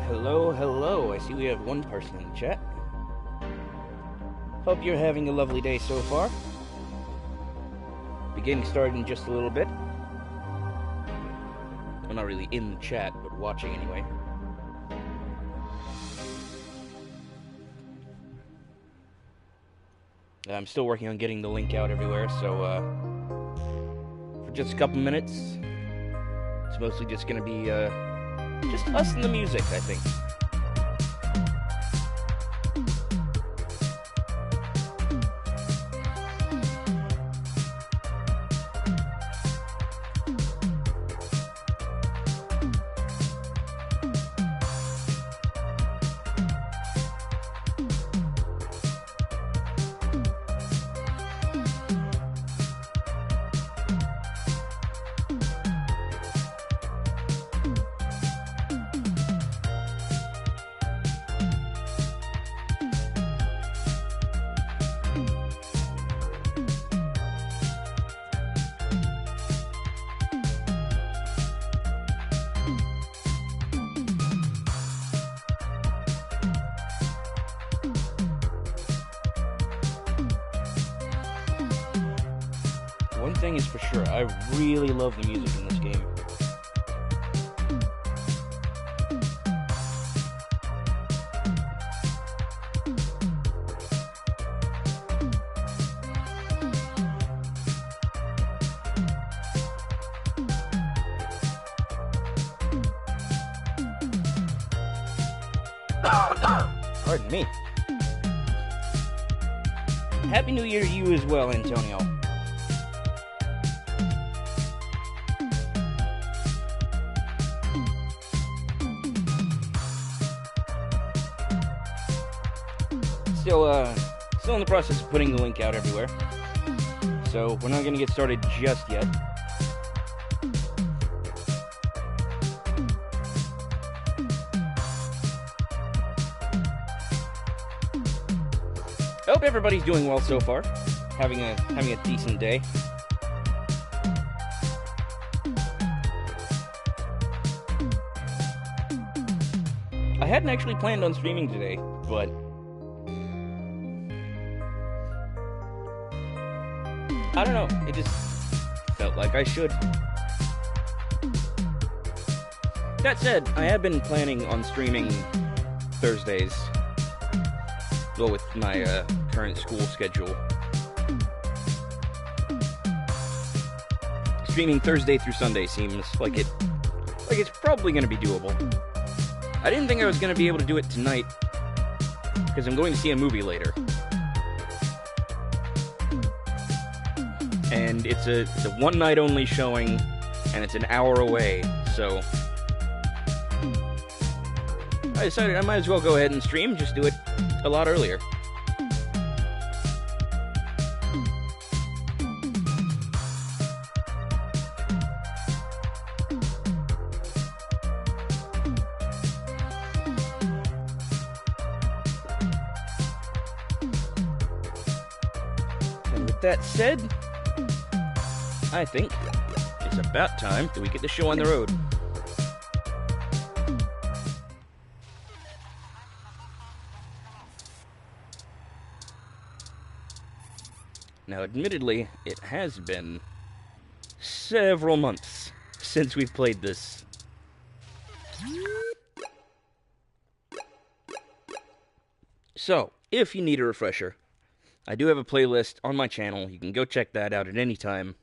Hello, hello. I see we have one person in the chat. Hope you're having a lovely day so far. Be getting started in just a little bit. Well, not really in the chat, but watching anyway. I'm still working on getting the link out everywhere, so for just a couple minutes, it's mostly just gonna be just us and the music, I think. One thing is for sure, I really love the music in this game. Pardon me. Happy New Year to you as well, Antonio. Still in the process of putting the link out everywhere. So we're not going to get started just yet. I hope everybody's doing well so far. Having a decent day. I hadn't actually planned on streaming today, but I don't know, it just felt like I should. That said, I have been planning on streaming Thursdays, well, with my current school schedule. Streaming Thursday through Sunday seems like it's probably going to be doable. I didn't think I was going to be able to do it tonight, because I'm going to see a movie later. And it's a one-night only showing, and it's an hour away, so I decided I might as well go ahead and stream, just do it a lot earlier. And with that said, I think it's about time that we get the show on the road. Now, admittedly, it has been several months since we've played this. So, if you need a refresher, I do have a playlist on my channel. You can go check that out at any time.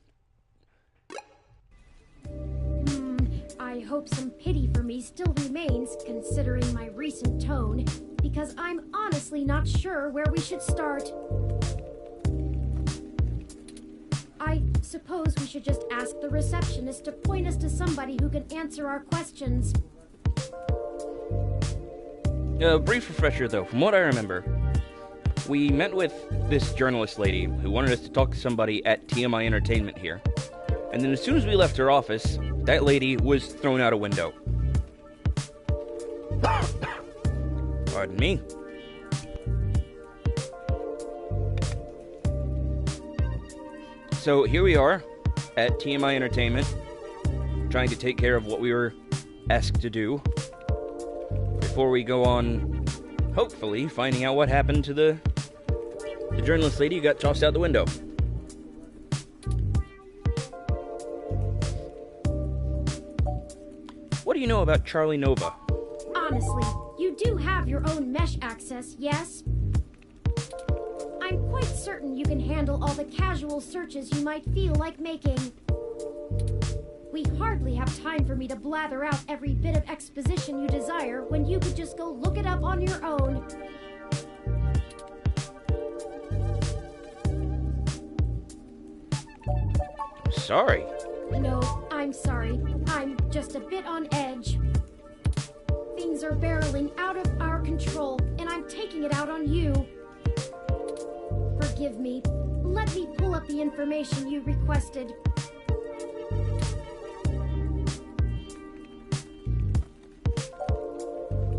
I hope some pity for me still remains, considering my recent tone, because I'm honestly not sure where we should start. I suppose we should just ask the receptionist to point us to somebody who can answer our questions. A brief refresher, though. From what I remember, we met with this journalist lady who wanted us to talk to somebody at TMI Entertainment here. And then as soon as we left her office, that lady was thrown out a window. Pardon me. So here we are at TMI Entertainment, trying to take care of what we were asked to do before we go on, hopefully, finding out what happened to the journalist lady who got tossed out the window. What do you know about Charlie Nova? Honestly, you do have your own mesh access, yes? I'm quite certain you can handle all the casual searches you might feel like making. We hardly have time for me to blather out every bit of exposition you desire when you could just go look it up on your own. Sorry. No, I'm sorry. I'm just a bit on edge. Things are barreling out of our control, and I'm taking it out on you. Forgive me. Let me pull up the information you requested.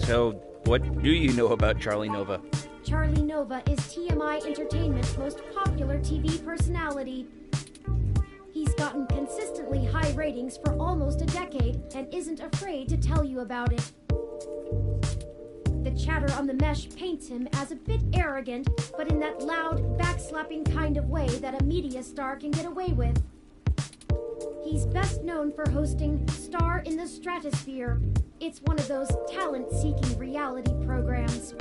So, what do you know about Charlie Nova? Charlie Nova is TMI Entertainment's most popular TV personality. He's gotten consistently high ratings for almost a decade and isn't afraid to tell you about it. The chatter on the mesh paints him as a bit arrogant, but in that loud, backslapping kind of way that a media star can get away with. He's best known for hosting Star in the Stratosphere. It's one of those talent-seeking reality programs.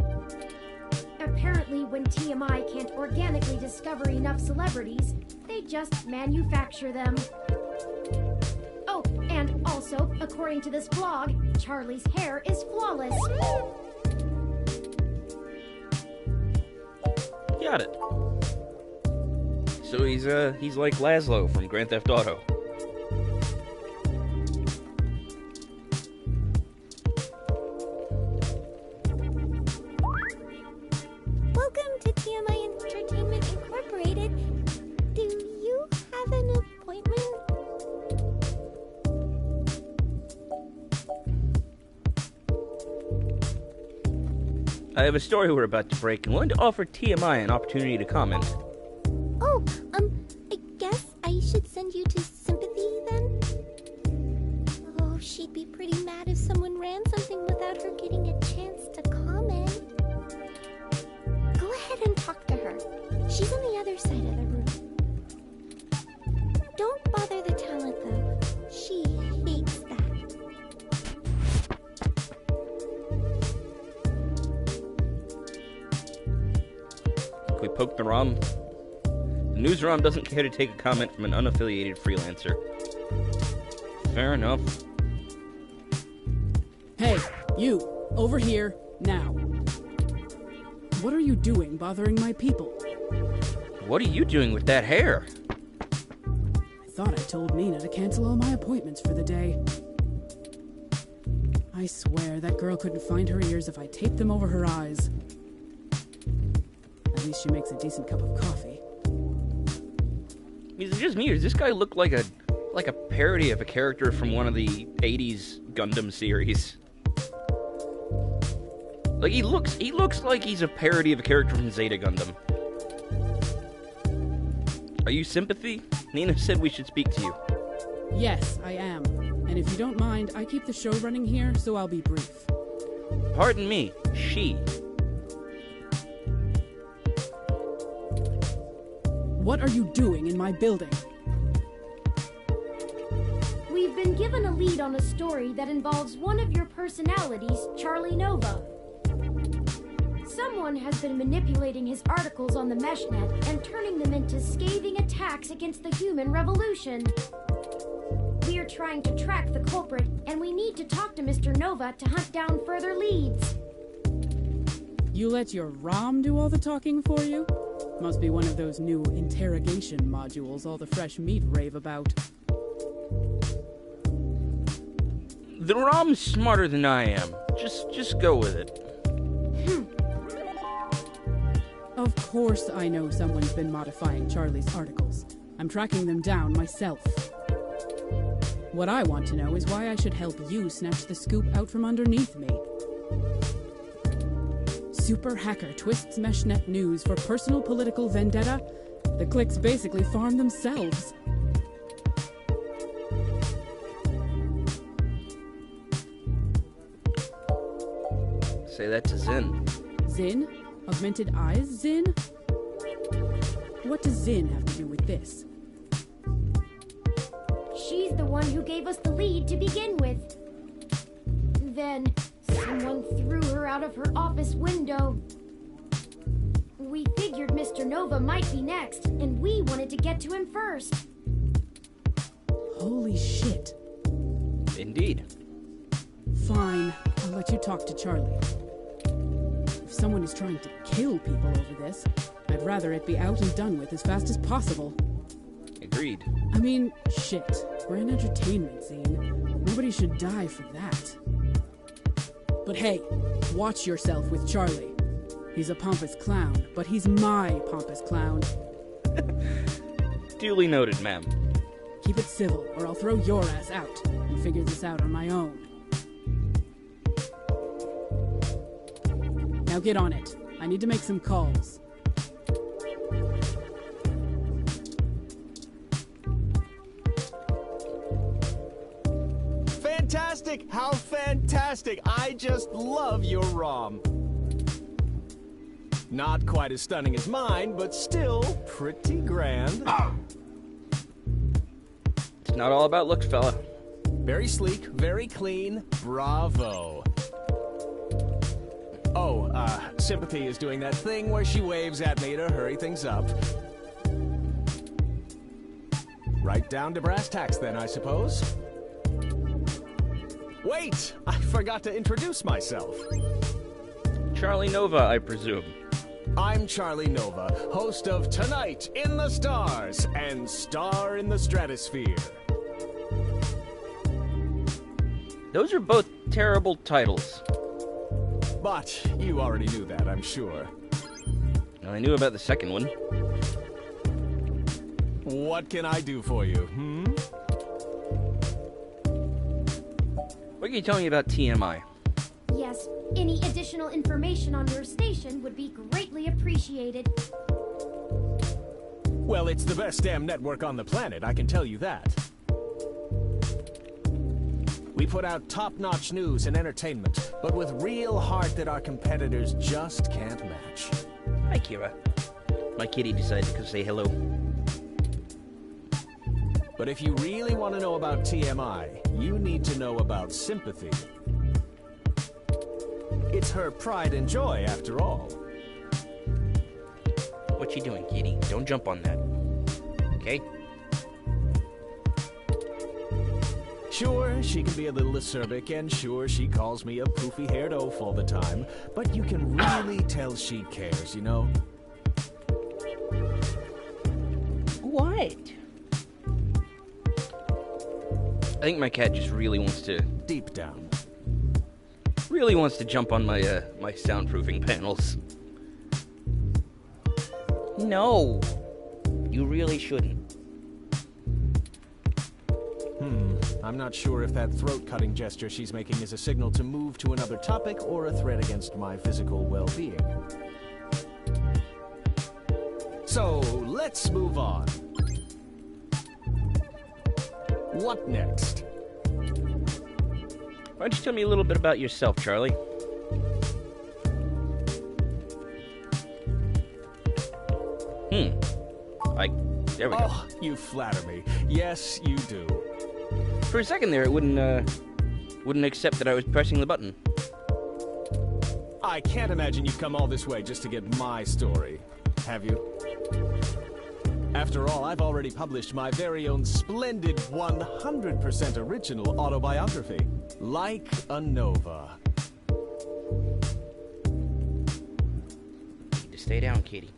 Apparently, when TMI can't organically discover enough celebrities, they just manufacture them. Oh, and also, according to this blog, Charlie's hair is flawless. Got it. So he's like Laszlo from Grand Theft Auto. Welcome to TMI Entertainment Incorporated. Do you have an appointment? I have a story we're about to break and wanted to offer TMI an opportunity to comment. Oh, I guess I should send you to Sympathy then? Oh, she'd be pretty mad if someone ran something without her getting a chance to comment. Go ahead and talk to her. She's on the other side of the room. Don't bother the talent though. She hates that. We poke the ROM. The news ROM doesn't care to take a comment from an unaffiliated freelancer. Fair enough. Hey, you! Over here, now. What are you doing bothering my people? What are you doing with that hair? I thought I told Nina to cancel all my appointments for the day. I swear that girl couldn't find her ears if I taped them over her eyes. At least she makes a decent cup of coffee. Is it just me, or does this guy look like a parody of a character from one of the 80s Gundam series? Like, he looks like he's a parody of a character from Zeta Gundam. Are you Sympathy? Nina said we should speak to you. Yes, I am. And if you don't mind, I keep the show running here, so I'll be brief. Pardon me, she. What are you doing in my building? We've been given a lead on a story that involves one of your personalities, Charlie Nova. Someone has been manipulating his articles on the Meshnet and turning them into scathing attacks against the human revolution. We are trying to track the culprit, and we need to talk to Mr. Nova to hunt down further leads. You let your ROM do all the talking for you? Must be one of those new interrogation modules all the fresh meat rave about. The ROM's smarter than I am. Just go with it. Of course I know someone's been modifying Charlie's articles. I'm tracking them down myself. What I want to know is why I should help you snatch the scoop out from underneath me. Super hacker twists Meshnet news for personal political vendetta? The clicks basically farm themselves. Say that to Zin. Zin? Augmented eyes, Zin? What does Zin have to do with this? She's the one who gave us the lead to begin with. Then, someone threw her out of her office window. We figured Mr. Nova might be next, and we wanted to get to him first. Holy shit. Indeed. Fine, I'll let you talk to Charlie. If someone is trying to kill people over this, I'd rather it be out and done with as fast as possible. Agreed. I mean, shit. We're an entertainment scene. Nobody should die for that. But hey, watch yourself with Charlie. He's a pompous clown, but he's my pompous clown. Duly noted, ma'am. Keep it civil, or I'll throw your ass out and figure this out on my own. Now get on it. I need to make some calls. Fantastic! How fantastic! I just love your ROM. Not quite as stunning as mine, but still pretty grand. It's not all about looks, fella. Very sleek, very clean. Bravo. Oh, Sympathy is doing that thing where she waves at me to hurry things up. Right down to brass tacks then, I suppose. Wait! I forgot to introduce myself. Charlie Nova, I presume. I'm Charlie Nova, host of Tonight in the Stars and Star in the Stratosphere. Those are both terrible titles. But you already knew that, I'm sure. I knew about the second one. What can I do for you, What can you tell me about TMI? Yes, any additional information on your station would be greatly appreciated. Well, it's the best damn network on the planet, I can tell you that. We put out top-notch news and entertainment, but with real heart that our competitors just can't match. Hi, Kira. My kitty decided to say hello. But if you really want to know about TMI, you need to know about Sympathy. It's her pride and joy, after all. What you doing, kitty? Don't jump on that. Okay? Sure, she can be a little acerbic, and sure, she calls me a poofy-haired oaf all the time, but you can really tell she cares, you know? What? I think my cat just really wants to Deep down. jump on my my soundproofing panels. No. You really shouldn't. I'm not sure if that throat-cutting gesture she's making is a signal to move to another topic or a threat against my physical well-being. So, let's move on. What next? Why don't you tell me a little bit about yourself, Charlie? There we go. Oh, you flatter me. Yes, you do. For a second there, it wouldn't accept that I was pressing the button. I can't imagine you've come all this way just to get my story, have you? After all, I've already published my very own splendid 100% original autobiography, Like a Nova. Need to stay down, kitty.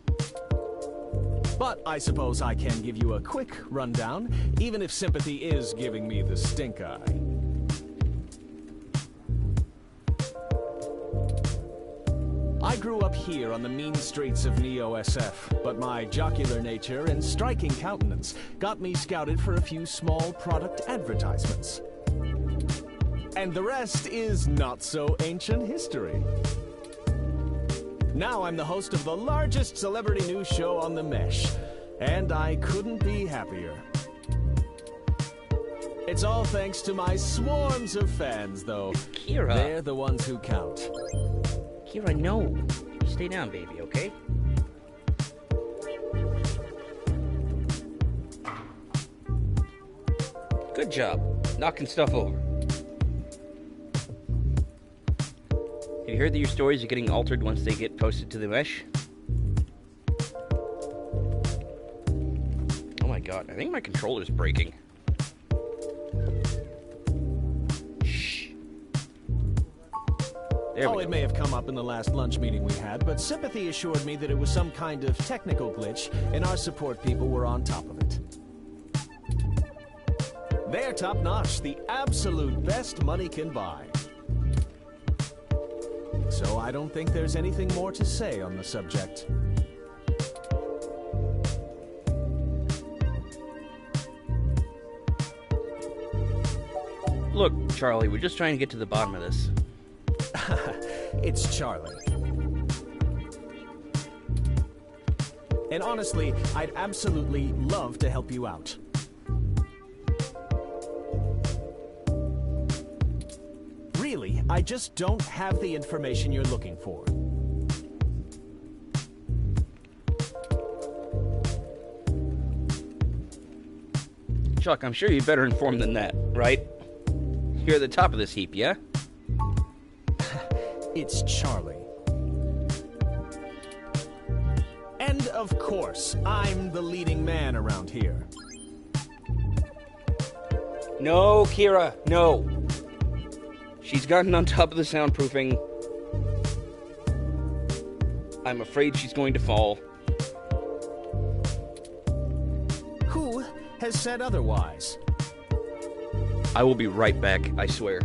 But I suppose I can give you a quick rundown, even if Sympathy is giving me the stink eye. I grew up here on the mean streets of Neo-SF, but my jocular nature and striking countenance got me scouted for a few small product advertisements. And the rest is not so ancient history. Now I'm the host of the largest celebrity news show on the Mesh, and I couldn't be happier. It's all thanks to my swarms of fans, though. Kira. They're the ones who count. Kira, no. Stay down, baby, okay? Good job. Knocking stuff over. Have you heard that your stories are getting altered once they get posted to the Mesh? Oh my god, I think my controller's breaking. There we go. It may have come up in the last lunch meeting we had, but Sympathy assured me that it was some kind of technical glitch, and our support people were on top of it. They're top-notch, the absolute best money can buy. So I don't think there's anything more to say on the subject. Look, Charlie, we're just trying to get to the bottom of this. It's Charlie. And honestly, I'd absolutely love to help you out. Really, I just don't have the information you're looking for. Chuck, I'm sure you're better informed than that, right? You're at the top of this heap, yeah? It's Charlie. And of course, I'm the leading man around here. No, Kira, no. She's gotten on top of the soundproofing. I'm afraid she's going to fall. Who has said otherwise? I will be right back, I swear.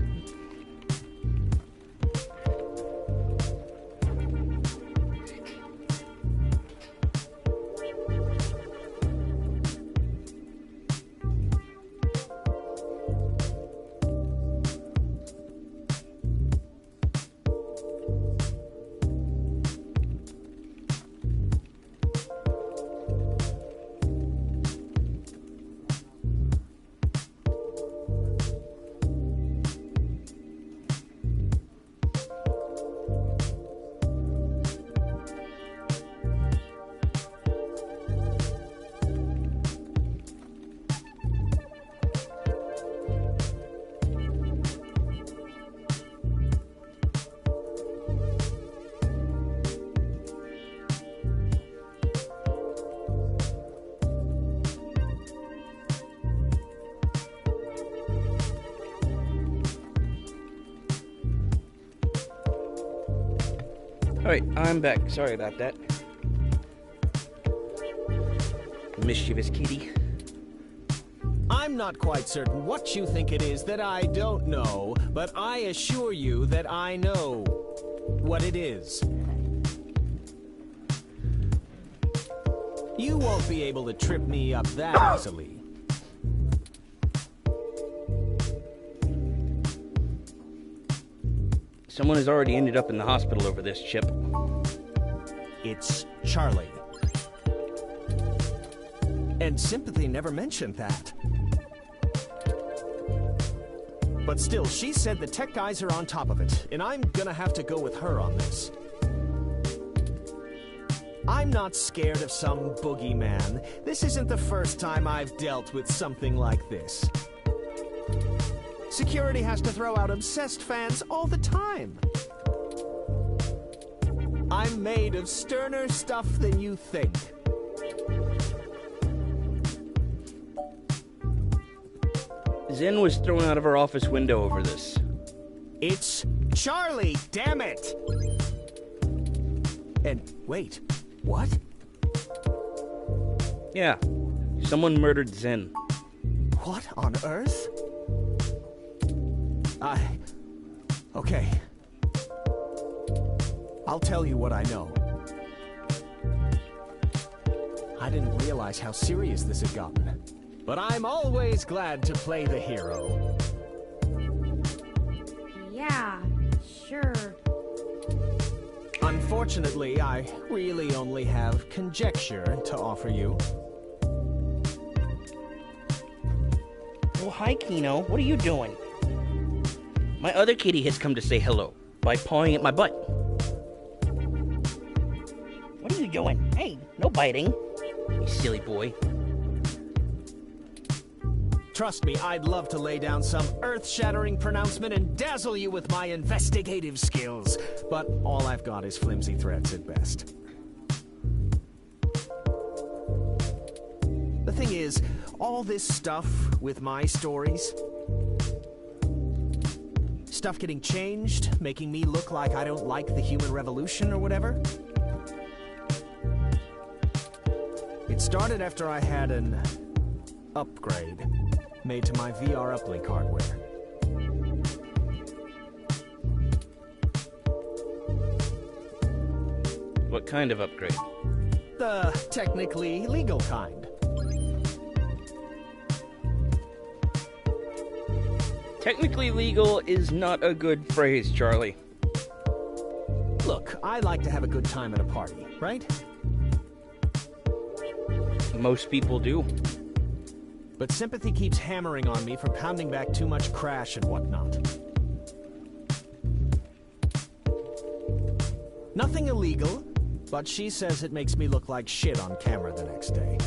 Alright, I'm back. Sorry about that. Mischievous kitty. I'm not quite certain what you think it is that I don't know, but I assure you that I know what it is. You won't be able to trip me up that easily. Someone has already ended up in the hospital over this, Chip. It's Charlie. And Sympathy never mentioned that. But still, she said the tech guys are on top of it, and I'm gonna have to go with her on this. I'm not scared of some boogeyman. This isn't the first time I've dealt with something like this. Security has to throw out obsessed fans all the time. I'm made of sterner stuff than you think. Zen was thrown out of her office window over this. It's Charlie, damn it! And wait, what? Yeah, someone murdered Zen. What on earth? Okay. I'll tell you what I know. I didn't realize how serious this had gotten. But I'm always glad to play the hero. Yeah, sure. Unfortunately, I really only have conjecture to offer you. Well, hi, Kino. What are you doing? My other kitty has come to say hello by pawing at my butt. What are you doing? Hey, no biting. You silly boy. Trust me, I'd love to lay down some earth-shattering pronouncement and dazzle you with my investigative skills. But all I've got is flimsy threats at best. The thing is, all this stuff with my stories... stuff getting changed, making me look like I don't like the human revolution or whatever... it started after I had an upgrade made to my VR uplink hardware. What kind of upgrade? The technically legal kind. Technically legal is not a good phrase, Charlie. Look, I like to have a good time at a party, right? Most people do. But sympathy keeps hammering on me for pounding back too much crash and whatnot. Nothing illegal, but she says it makes me look like shit on camera the next day.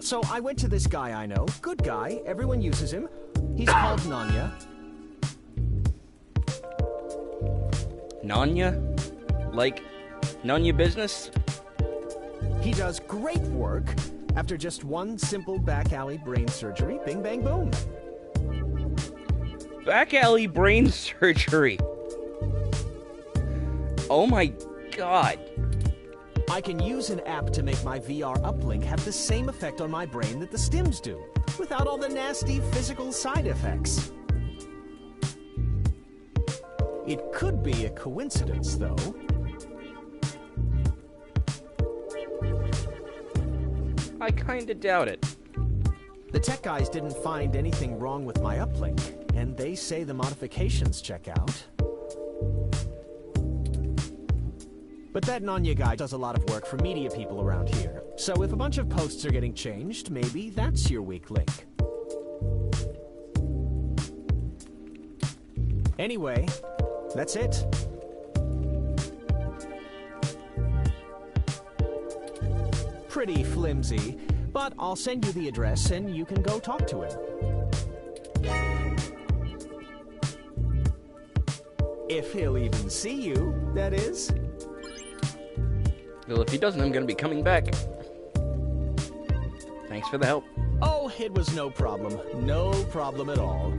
So I went to this guy I know, good guy, everyone uses him. He's called Nanya. Nanya? Like, Nanya business? He does great work. After just one simple back alley brain surgery, bing bang boom. Back alley brain surgery. Oh my god. I can use an app to make my VR uplink have the same effect on my brain that the stims do, without all the nasty physical side effects. It could be a coincidence, though. I kinda doubt it. The tech guys didn't find anything wrong with my uplink, and they say the modifications check out. But that Nanya guy does a lot of work for media people around here, so if a bunch of posts are getting changed, maybe that's your weak link. Anyway, that's it. Pretty flimsy, but I'll send you the address and you can go talk to him. If he'll even see you, that is. Well, if he doesn't, I'm gonna be coming back. Thanks for the help. Oh, it was no problem. No problem at all.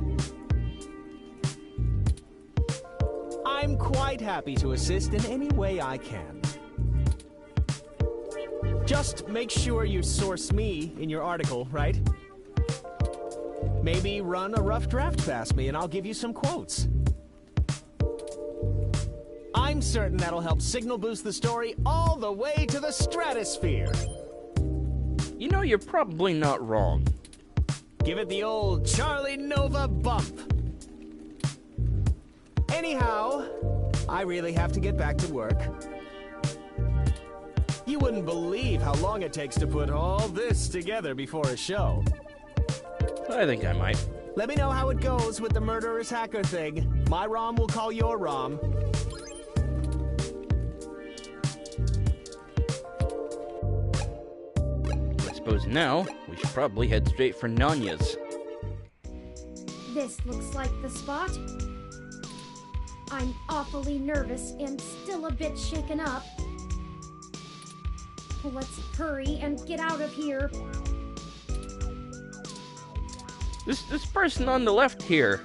I'm quite happy to assist in any way I can. Just make sure you source me in your article, right? Maybe run a rough draft past me and I'll give you some quotes. I'm certain that'll help signal boost the story all the way to the stratosphere. You know, you're probably not wrong. Give it the old Charlie Nova bump. Anyhow, I really have to get back to work. You wouldn't believe how long it takes to put all this together before a show. I think I might. Let me know how it goes with the murderous hacker thing. My ROM will call your ROM. I suppose now we should probably head straight for Nanya's. This looks like the spot. I'm awfully nervous and still a bit shaken up. Let's hurry and get out of here. This person on the left here.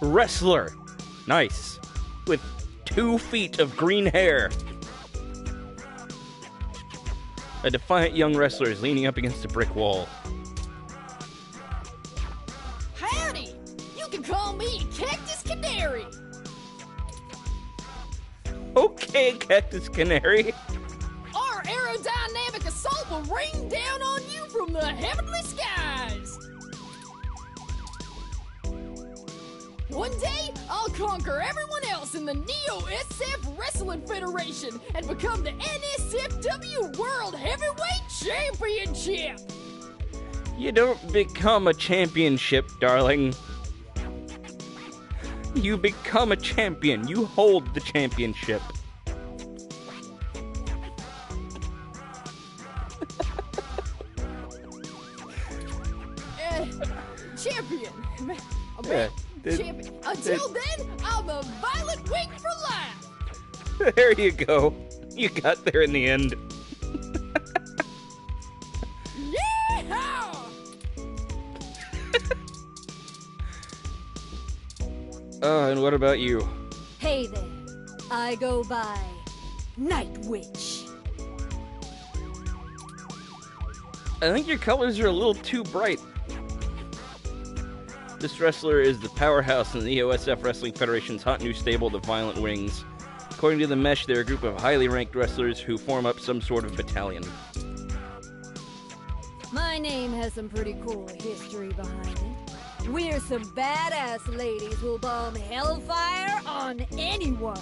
Wrestler. Nice. With 2 feet of green hair. A defiant young wrestler is leaning up against a brick wall. Howdy! You can call me Cactus Canary! Okay, Cactus Canary. Our aerodynamic assault will rain down on you from the heavenly skies. One day, I'll conquer everyone else in the Neo-SF Wrestling Federation and become the NSFW World Heavyweight Championship! You don't become a championship, darling. You become a champion. You hold the championship. Champion! Yeah, Champion. Until then, I'm a Violet Wing for life! there you go. You got there in the end. Yeehaw! And what about you? Hey there, I go by Night Witch. I think your colors are a little too bright. This wrestler is the powerhouse in the EOSF Wrestling Federation's hot new stable, the Violent Wings. According to the Mesh, they're a group of highly ranked wrestlers who form up some sort of battalion. My name has some pretty cool history behind it. We're some badass ladies who'll bomb hellfire on anyone.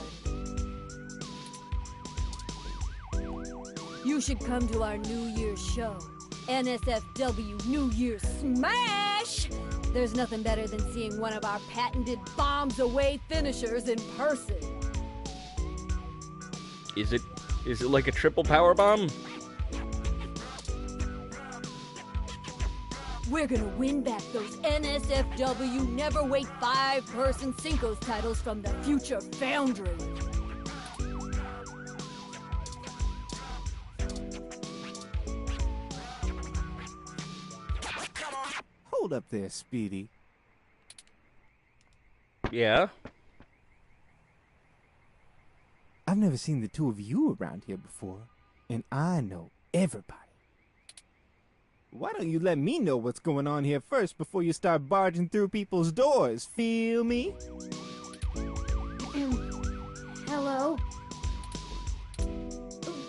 You should come to our New Year's show, NSFW New Year's Smash! There's nothing better than seeing one of our patented bombs-away finishers in person. Is it like a triple power bomb? We're gonna win back those NSFW Never Wait 5-person Cinco's titles from the future Foundry. Hold up there, Speedy. Yeah. I've never seen the two of you around here before, and I know everybody. Why don't you let me know what's going on here first before you start barging through people's doors, feel me? Hello?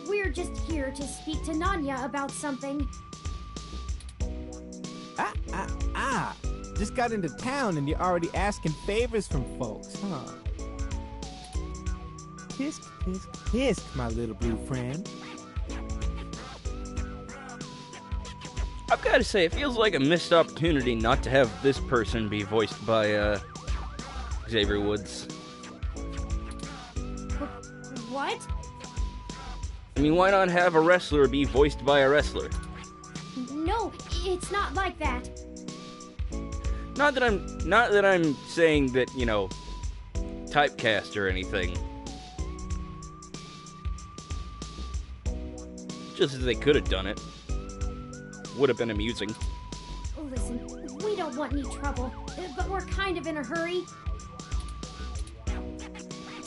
We're just here to speak to Nanya about something. Just got into town and you're already asking favors from folks, huh? Tisk, tisk, tisk, my little blue friend. I've got to say, it feels like a missed opportunity not to have this person be voiced by, Xavier Woods. What? I mean, why not have a wrestler be voiced by a wrestler? No, it's not like that. Not that I'm saying that, you know, typecast or anything. Just as they could have done it. Would have been amusing. Listen, we don't want any trouble, but we're kind of in a hurry.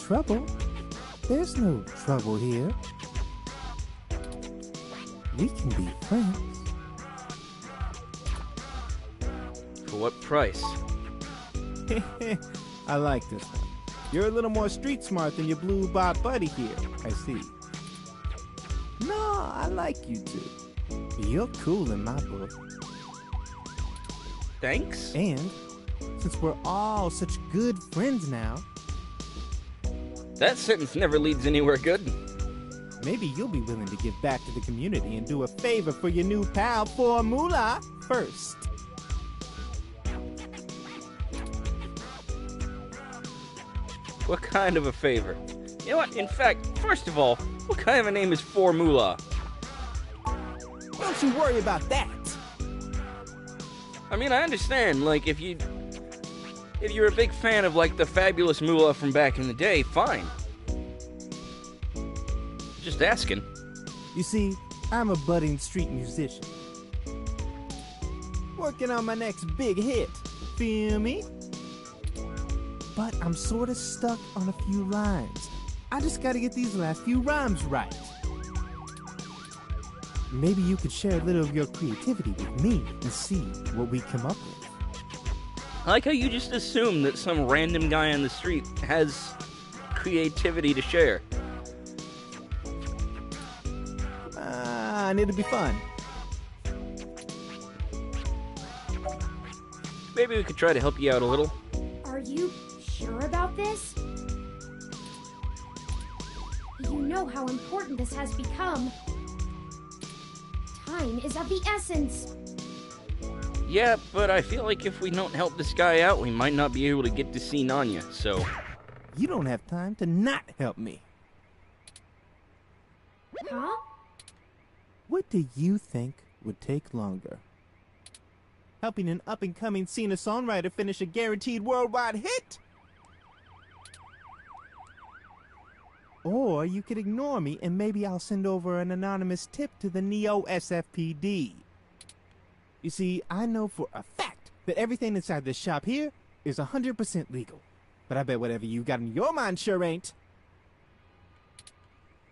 Trouble? There's no trouble here. We can be friends. For what price? I like this one. You're a little more street smart than your blue bot buddy here, I see. No, I like you two. You're cool in my book. Thanks? And since we're all such good friends now, That sentence never leads anywhere good. maybe you'll be willing to give back to the community and do a favor for your new pal Formula first. What kind of a favor? You know what? In fact, first of all, what kind of a name is Formula? Don't you worry about that. I mean, I understand, like, if you're a big fan of, like, the fabulous Moolah from back in the day, fine. Just asking. You see, I'm a budding street musician. Working on my next big hit. Feel me? But I'm sort of stuck on a few lines. I just gotta get these last few rhymes right. Maybe you could share a little of your creativity with me and see what we come up with. I like how you just assume that some random guy on the street has creativity to share. on, it'll be fun. Maybe we could try to help you out a little. Are you sure about this? You know how important this has become. Time is of the essence. Yeah, but I feel like if we don't help this guy out, we might not be able to get to see Nanya, so... You don't have time to not help me. Huh? What do you think would take longer? Helping an up-and-coming singer-songwriter finish a guaranteed worldwide hit? Or you could ignore me and maybe I'll send over an anonymous tip to the Neo SFPD. You see, I know for a fact that everything inside this shop here is 100% legal. But I bet whatever you got in your mind sure ain't.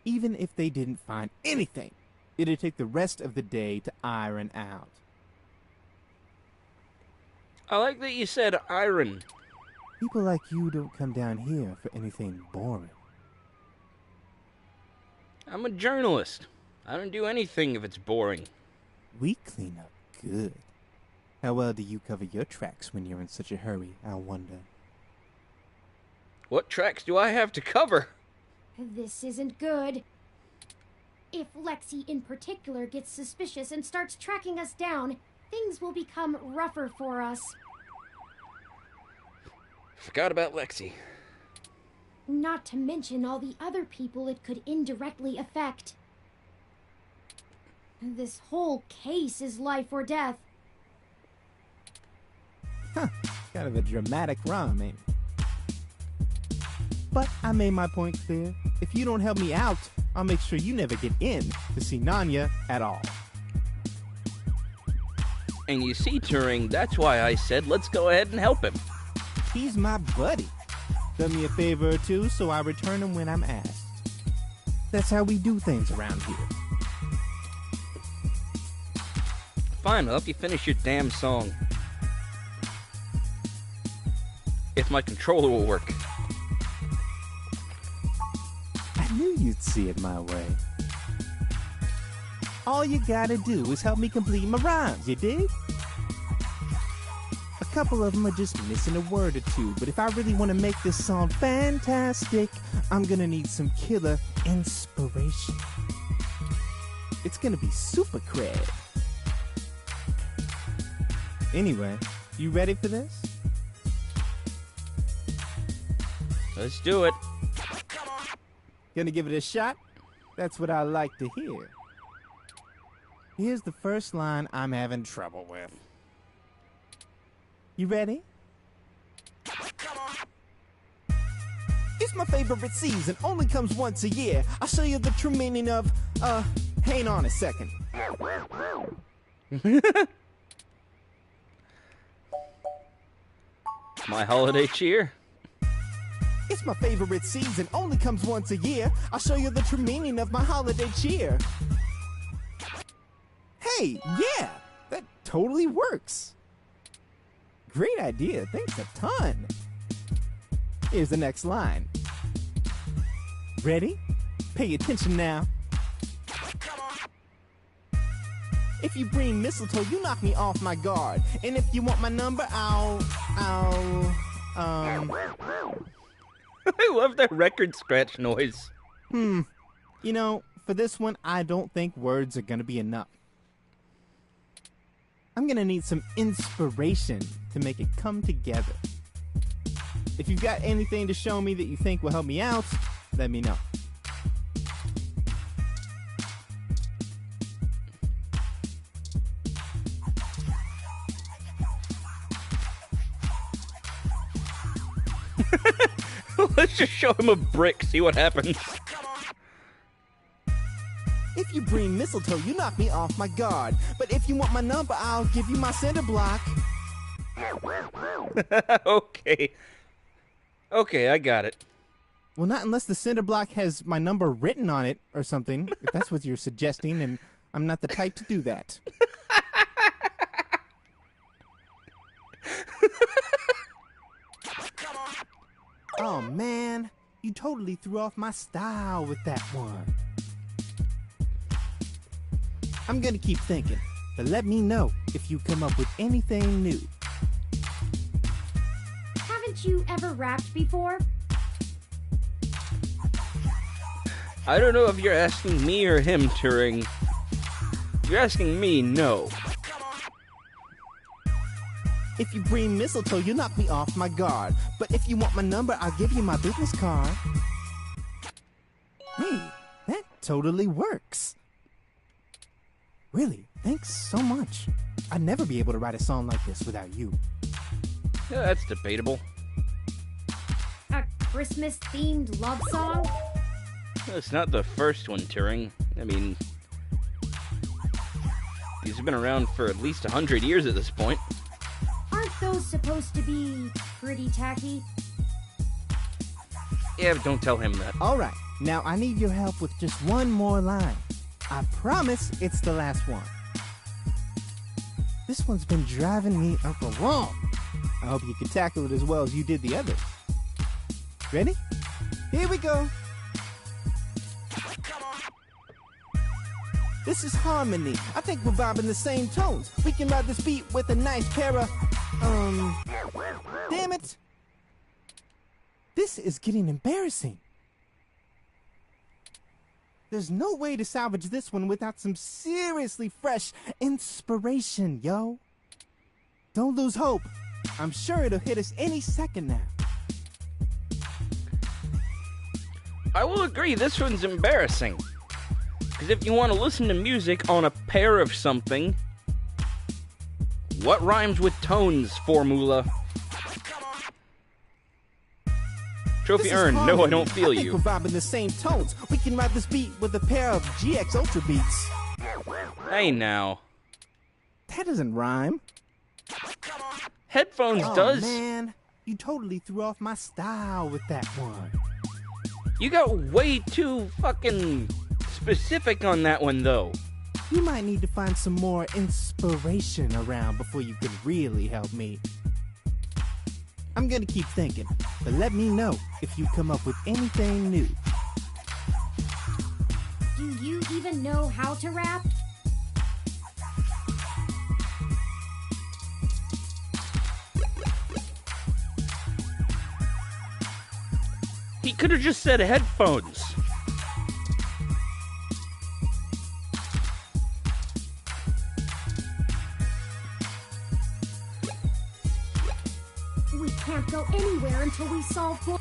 Even if they didn't find anything, it'd take the rest of the day to iron out. I like that you said iron. People like you don't come down here for anything boring. I'm a journalist. I don't do anything if it's boring. We clean up good. How well do you cover your tracks when you're in such a hurry, I wonder? What tracks do I have to cover? This isn't good. If Lexi in particular gets suspicious and starts tracking us down, things will become rougher for us. Forgot about Lexi. Not to mention all the other people it could indirectly affect. This whole case is life or death. Huh, kind of a dramatic rhyme, ain't it? But I made my point clear. If you don't help me out, I'll make sure you never get in to see Nanya at all. And you see, Turing, that's why I said let's go ahead and help him. He's my buddy. Done me a favor or two, so I return him when I'm asked. That's how we do things around here. Fine, I'll help you finish your damn song. If my controller will work. I knew you'd see it my way. All you gotta do is help me complete my rhymes, you dig? A couple of them are just missing a word or two, but if I really want to make this song fantastic, I'm gonna need some killer inspiration. It's gonna be super cred. Anyway, you ready for this? Let's do it. Gonna give it a shot? That's what I like to hear. Here's the first line I'm having trouble with. You ready? It's my favorite season, only comes once a year. I'll show you the true meaning of, hang on a second. My holiday cheer. It's my favorite season, only comes once a year. I'll show you the true meaning of my holiday cheer. Hey, yeah, that totally works. Great idea, thanks a ton. Here's the next line. Ready? Pay attention now. If you bring mistletoe, you knock me off my guard. And if you want my number, I love that record scratch noise. You know, for this one, I don't think words are gonna be enough. I'm gonna need some inspiration to make it come together. If you've got anything to show me that you think will help me out, let me know. Let's just show him a brick, see what happens. If you bring mistletoe, you knock me off my guard. But if you want my number, I'll give you my cinder block. Okay. Okay, I got it. Well, not unless the cinder block has my number written on it or something, if that's what you're suggesting, and I'm not the type to do that. Oh, man. You totally threw off my style with that one. I'm gonna keep thinking, but let me know if you come up with anything new. Haven't you ever rapped before? I don't know if you're asking me or him, Turing. If you're asking me, no. If you bring mistletoe, you'll knock me off my guard. But if you want my number, I'll give you my business card. Hey, that totally works. Really, thanks so much. I'd never be able to write a song like this without you. Yeah, that's debatable. A Christmas-themed love song? It's not the first one, Turing. I mean, these have been around for at least 100 years at this point. Aren't those supposed to be pretty tacky? Yeah, but don't tell him that. All right, now I need your help with just one more line. I promise it's the last one. This one's been driving me up a wall. I hope you can tackle it as well as you did the others. Ready? Here we go. This is harmony. I think we're vibing the same tones. We can ride this beat with a nice pair of, damn it. This is getting embarrassing. There's no way to salvage this one without some seriously fresh inspiration, yo. Don't lose hope. I'm sure it'll hit us any second now. I will agree, this one's embarrassing. Because if you want to listen to music on a pair of something, what rhymes with tones, formula? Trophy earned. No, I don't feel you. We're vibing the same tones. We can ride this beat with a pair of GX Ultra beats. Hey now. That doesn't rhyme. Headphones Oh, does. Man, you totally threw off my style with that one. You got way too fucking specific on that one, though. You might need to find some more inspiration around before you can really help me. I'm gonna keep thinking, but let me know if you come up with anything new. Do you even know how to rap? He could have just said headphones. We can't go anywhere until we solve what.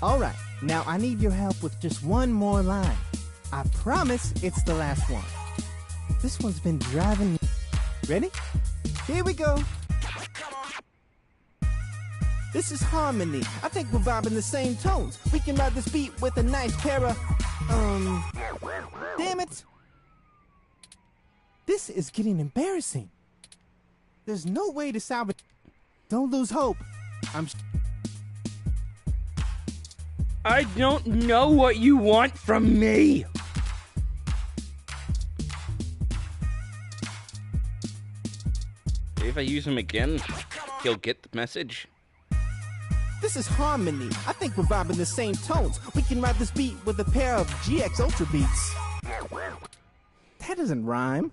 All right, now I need your help with just one more line. I promise it's the last one. This one's been driving me. Ready? Here we go. This is harmony. I think we're vibing the same tones. We can ride this beat with a nice pair of, damn it. This is getting embarrassing. There's no way to salvage. Don't lose hope. I don't know what you want from me. If I use him again, he'll get the message. This is harmony. I think we're vibing the same tones. We can ride this beat with a pair of GX Ultra beats. That doesn't rhyme.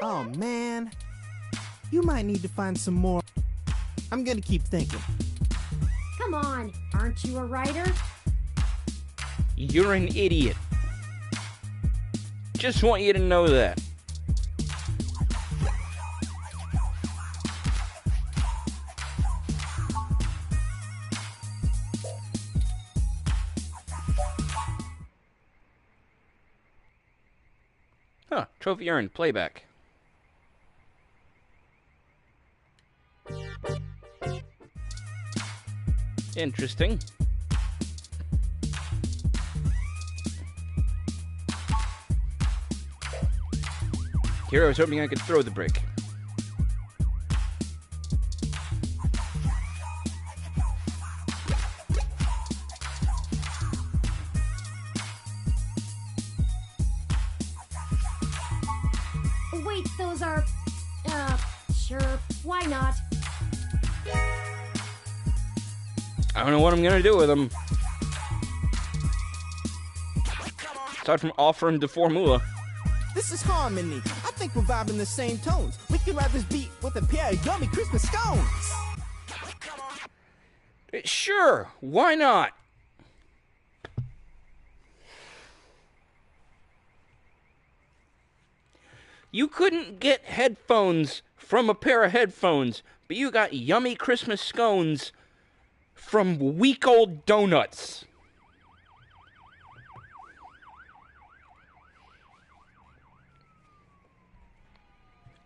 Oh man, you might need to find some more. I'm gonna keep thinking. Come on, aren't you a writer? You're an idiot. Just want you to know that. Huh, trophy earned, playback. Interesting. Here I was hoping I could throw the brick. wait, those are... sure, why not? I don't know what I'm gonna do with them. Aside from offering to Formula. This is harmony. I think we're vibing the same tones. We can ride this beat with a pair of yummy Christmas scones. Sure, why not? You couldn't get headphones from a pair of headphones, but you got yummy Christmas scones from week-old donuts.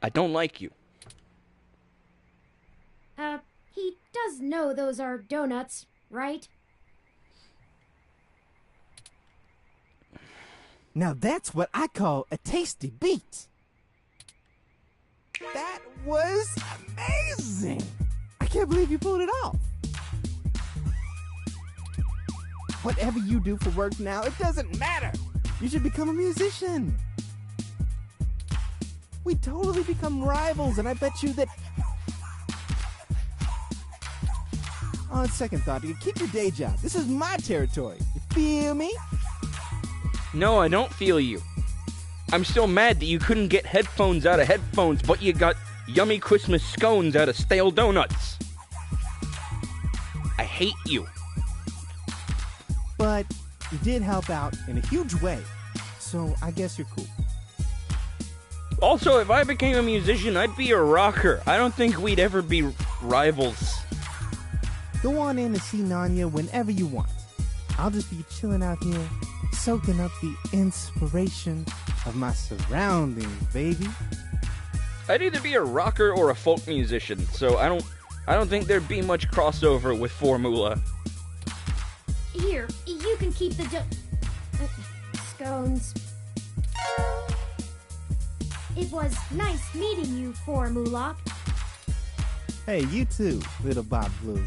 I don't like you. He does know those are donuts, right? Now that's what I call a tasty beat. That was amazing. I can't believe you pulled it off. Whatever you do for work now, it doesn't matter. You should become a musician. We totally become rivals, and I bet you that... On second thought, you keep your day job. This is my territory. You feel me? No, I don't feel you. I'm still mad that you couldn't get headphones out of headphones, but you got yummy Christmas scones out of stale donuts. I hate you. But you did help out in a huge way, so I guess you're cool. Also, if I became a musician, I'd be a rocker. I don't think we'd ever be rivals. Go on in and see Nanya whenever you want. I'll just be chilling out here, soaking up the inspiration of my surroundings, baby. I'd either be a rocker or a folk musician, so I don't think there'd be much crossover with Formula. Here, you can keep the scones. It was nice meeting you, Formula. Hey, you too, little Bob Blue.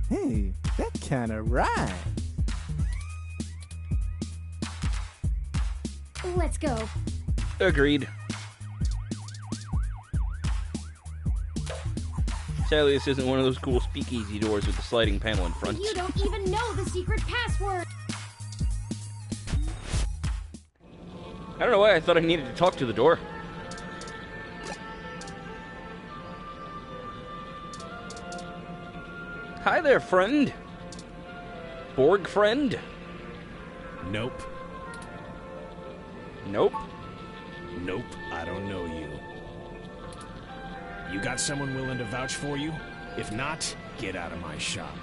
Hey, that kinda rhymes. Let's go. Agreed. Sadly, this isn't one of those cool speakeasy doors with the sliding panel in front. You don't even know the secret password. I don't know why I thought I needed to talk to the door. Hi there, friend. Borg friend? Nope. Nope. Nope, I don't know you. You got someone willing to vouch for you? If not, get out of my shop.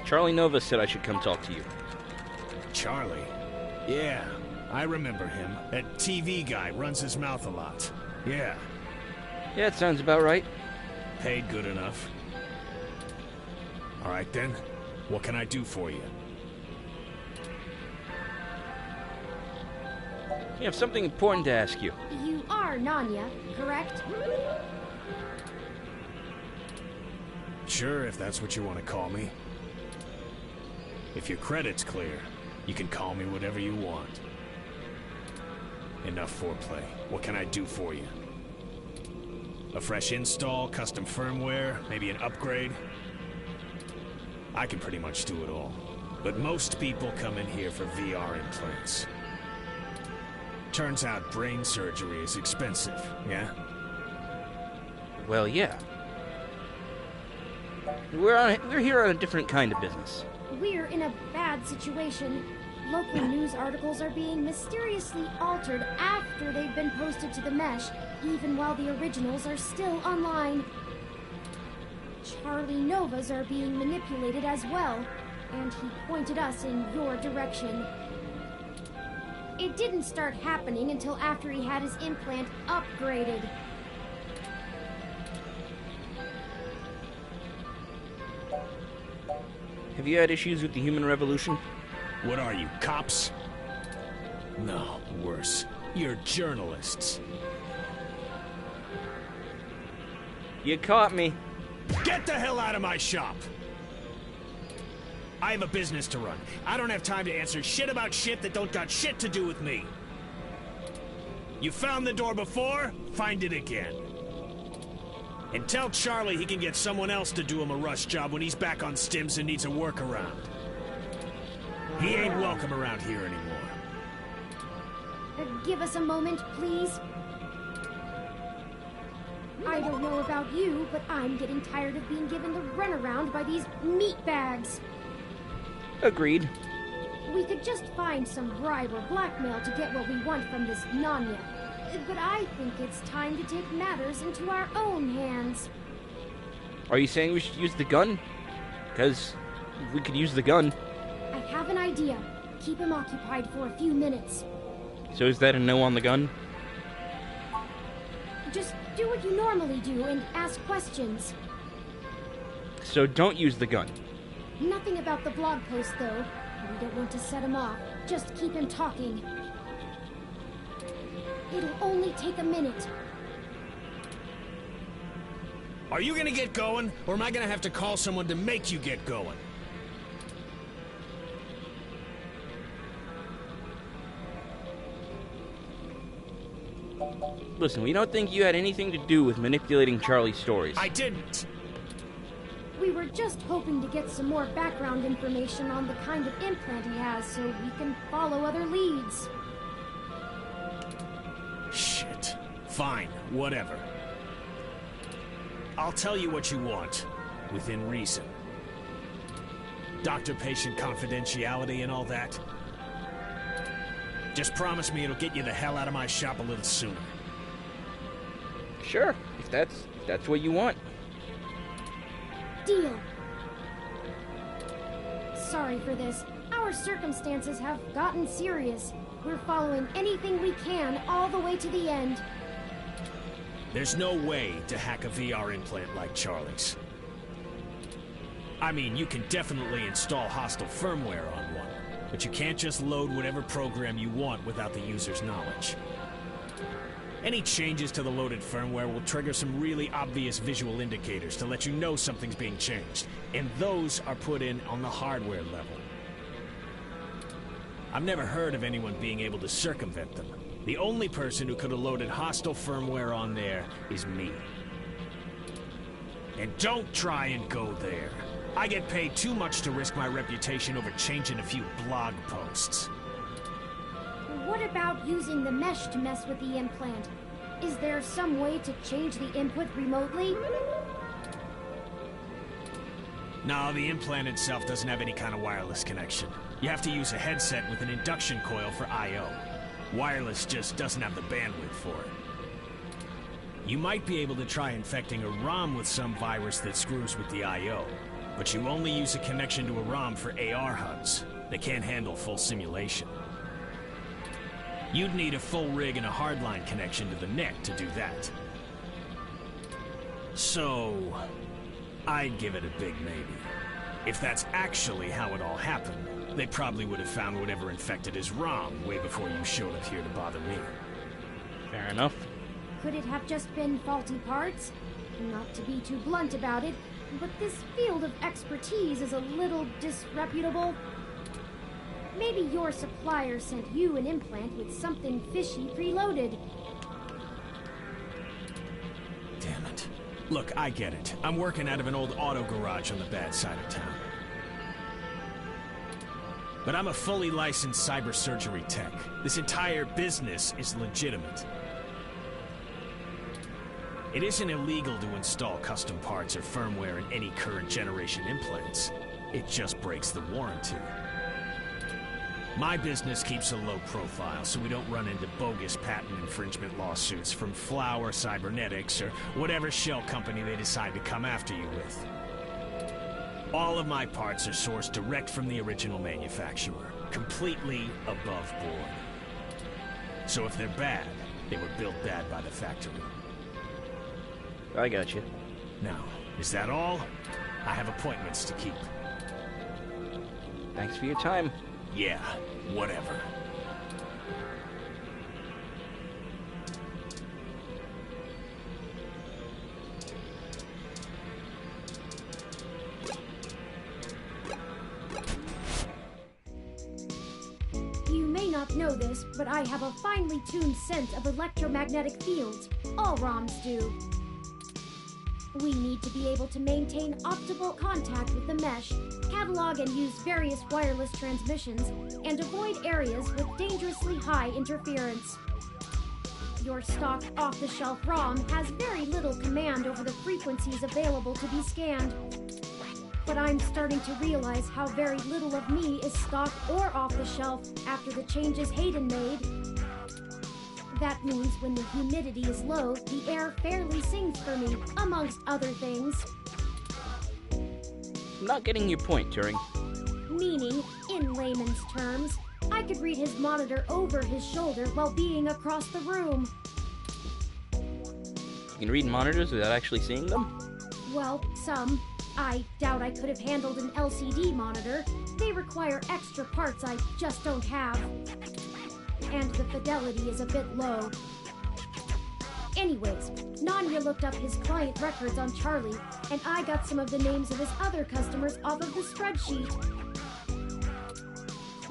Charlie Nova said I should come talk to you. Charlie? Yeah, I remember him. That TV guy runs his mouth a lot. Yeah. Yeah, it sounds about right. Paid good enough. All right then, what can I do for you? I have something important to ask you. You are Nanya, correct? Sure, if that's what you want to call me. If your credit's clear, you can call me whatever you want. Enough foreplay. What can I do for you? A fresh install, custom firmware, maybe an upgrade? I can pretty much do it all. But most people come in here for VR implants. Turns out brain surgery is expensive, yeah? Well, yeah. We're here on a different kind of business. We're in a bad situation. Local news articles are being mysteriously altered after they've been posted to the mesh, even while the originals are still online. Charlie Novas are being manipulated as well, and he pointed us in your direction. It didn't start happening until after he had his implant upgraded. Have you had issues with the human revolution? What are you, cops? No, worse. You're journalists. You caught me. Get the hell out of my shop! I have a business to run. I don't have time to answer shit about shit that don't got shit to do with me. You found the door before, find it again. And tell Charlie he can get someone else to do him a rush job when he's back on stims and needs a workaround. He ain't welcome around here anymore. Give us a moment, please. I don't know about you, but I'm getting tired of being given the runaround by these meatbags. Agreed. We could just find some bribe or blackmail to get what we want from this Nanya. But I think it's time to take matters into our own hands. Are you saying we should use the gun? Because we could use the gun. I have an idea. Keep him occupied for a few minutes. So is that a no on the gun? Just do what you normally do and ask questions. So don't use the gun. Nothing about the blog post, though. We don't want to set him off. Just keep him talking. It'll only take a minute. Are you gonna get going, or am I gonna have to call someone to make you get going? Listen, we don't think you had anything to do with manipulating Charlie's stories. I didn't. We were just hoping to get some more background information on the kind of implant he has so we can follow other leads. Shit. Fine, whatever. I'll tell you what you want, within reason. Doctor-patient confidentiality and all that. Just promise me it'll get you the hell out of my shop a little sooner. Sure, if that's what you want. Deal. Sorry for this. Our circumstances have gotten serious. We're following anything we can all the way to the end. There's no way to hack a VR implant like Charlie's. I mean, you can definitely install hostile firmware on one, but you can't just load whatever program you want without the user's knowledge. Any changes to the loaded firmware will trigger some really obvious visual indicators to let you know something's being changed, and those are put in on the hardware level. I've never heard of anyone being able to circumvent them. The only person who could have loaded hostile firmware on there is me. And don't try and go there. I get paid too much to risk my reputation over changing a few blog posts. What about using the mesh to mess with the implant? Is there some way to change the input remotely? No, the implant itself doesn't have any kind of wireless connection. You have to use a headset with an induction coil for I/O. Wireless just doesn't have the bandwidth for it. You might be able to try infecting a ROM with some virus that screws with the I/O, but you only use a connection to a ROM for AR HUDs. They can't handle full simulation. You'd need a full rig and a hardline connection to the net to do that. So, I'd give it a big maybe. If that's actually how it all happened, they probably would have found whatever infected his ROM way before you showed up here to bother me. Fair enough. Could it have just been faulty parts? Not to be too blunt about it, but this field of expertise is a little disreputable. Maybe your supplier sent you an implant with something fishy preloaded. Damn it. Look, I get it. I'm working out of an old auto garage on the bad side of town. But I'm a fully licensed cyber surgery tech. This entire business is legitimate. It isn't illegal to install custom parts or firmware in any current generation implants. It just breaks the warranty. My business keeps a low profile, so we don't run into bogus patent infringement lawsuits from Flower Cybernetics or whatever shell company they decide to come after you with. All of my parts are sourced direct from the original manufacturer, completely above board. So if they're bad, they were built bad by the factory. I got you. Now, is that all? I have appointments to keep. Thanks for your time. Yeah, whatever. ROMs, but I have a finely tuned sense of electromagnetic fields. All ROMs do. We need to be able to maintain optimal contact with the mesh, catalog and use various wireless transmissions, and avoid areas with dangerously high interference. Your stock off-the-shelf ROM has very little command over the frequencies available to be scanned. But I'm starting to realize how very little of me is stock or off-the-shelf after the changes Hayden made. That means when the humidity is low, the air fairly sings for me, amongst other things. I'm not getting your point, Turing. Meaning, in layman's terms, I could read his monitor over his shoulder while being across the room. You can read monitors without actually seeing them? Well, some. I doubt I could have handled an LCD monitor. They require extra parts I just don't have. And the fidelity is a bit low. Anyways, Nanya looked up his client records on Charlie, and I got some of the names of his other customers off of the spreadsheet.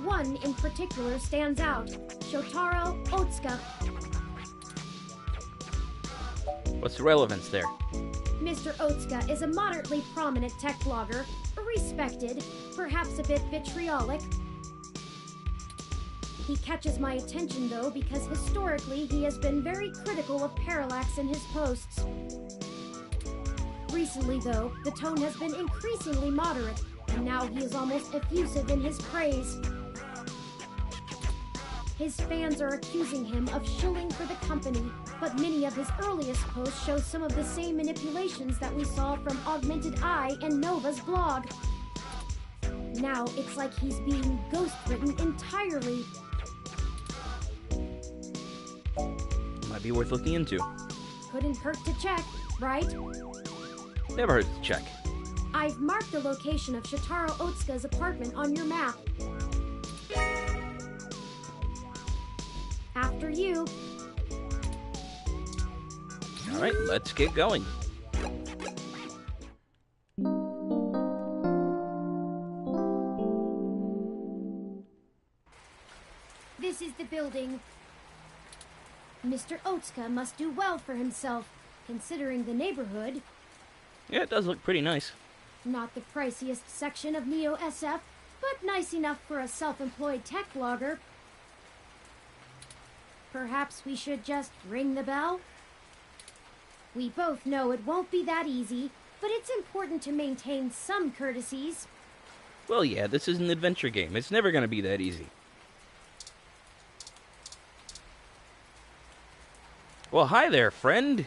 One in particular stands out, Shotaro Otsuka. What's the relevance there? Mr. Otsuka is a moderately prominent tech blogger, respected, perhaps a bit vitriolic. He catches my attention, though, because historically he has been very critical of Parallax in his posts. Recently, though, the tone has been increasingly moderate, and now he is almost effusive in his praise. His fans are accusing him of shilling for the company, but many of his earliest posts show some of the same manipulations that we saw from Augmented Eye and Nova's blog. Now it's like he's being ghost-written entirely. Might be worth looking into. Couldn't hurt to check, right? Never hurts to check. I've marked the location of Shotaro Otsuka's apartment on your map. After you. Alright, let's get going. This is the building. Mr. Otsuka must do well for himself, considering the neighborhood. Yeah, it does look pretty nice. Not the priciest section of Neo SF, but nice enough for a self-employed tech blogger. Perhaps we should just ring the bell? We both know it won't be that easy, but it's important to maintain some courtesies. Well, yeah, this is an adventure game. It's never going to be that easy. Well, hi there, friend.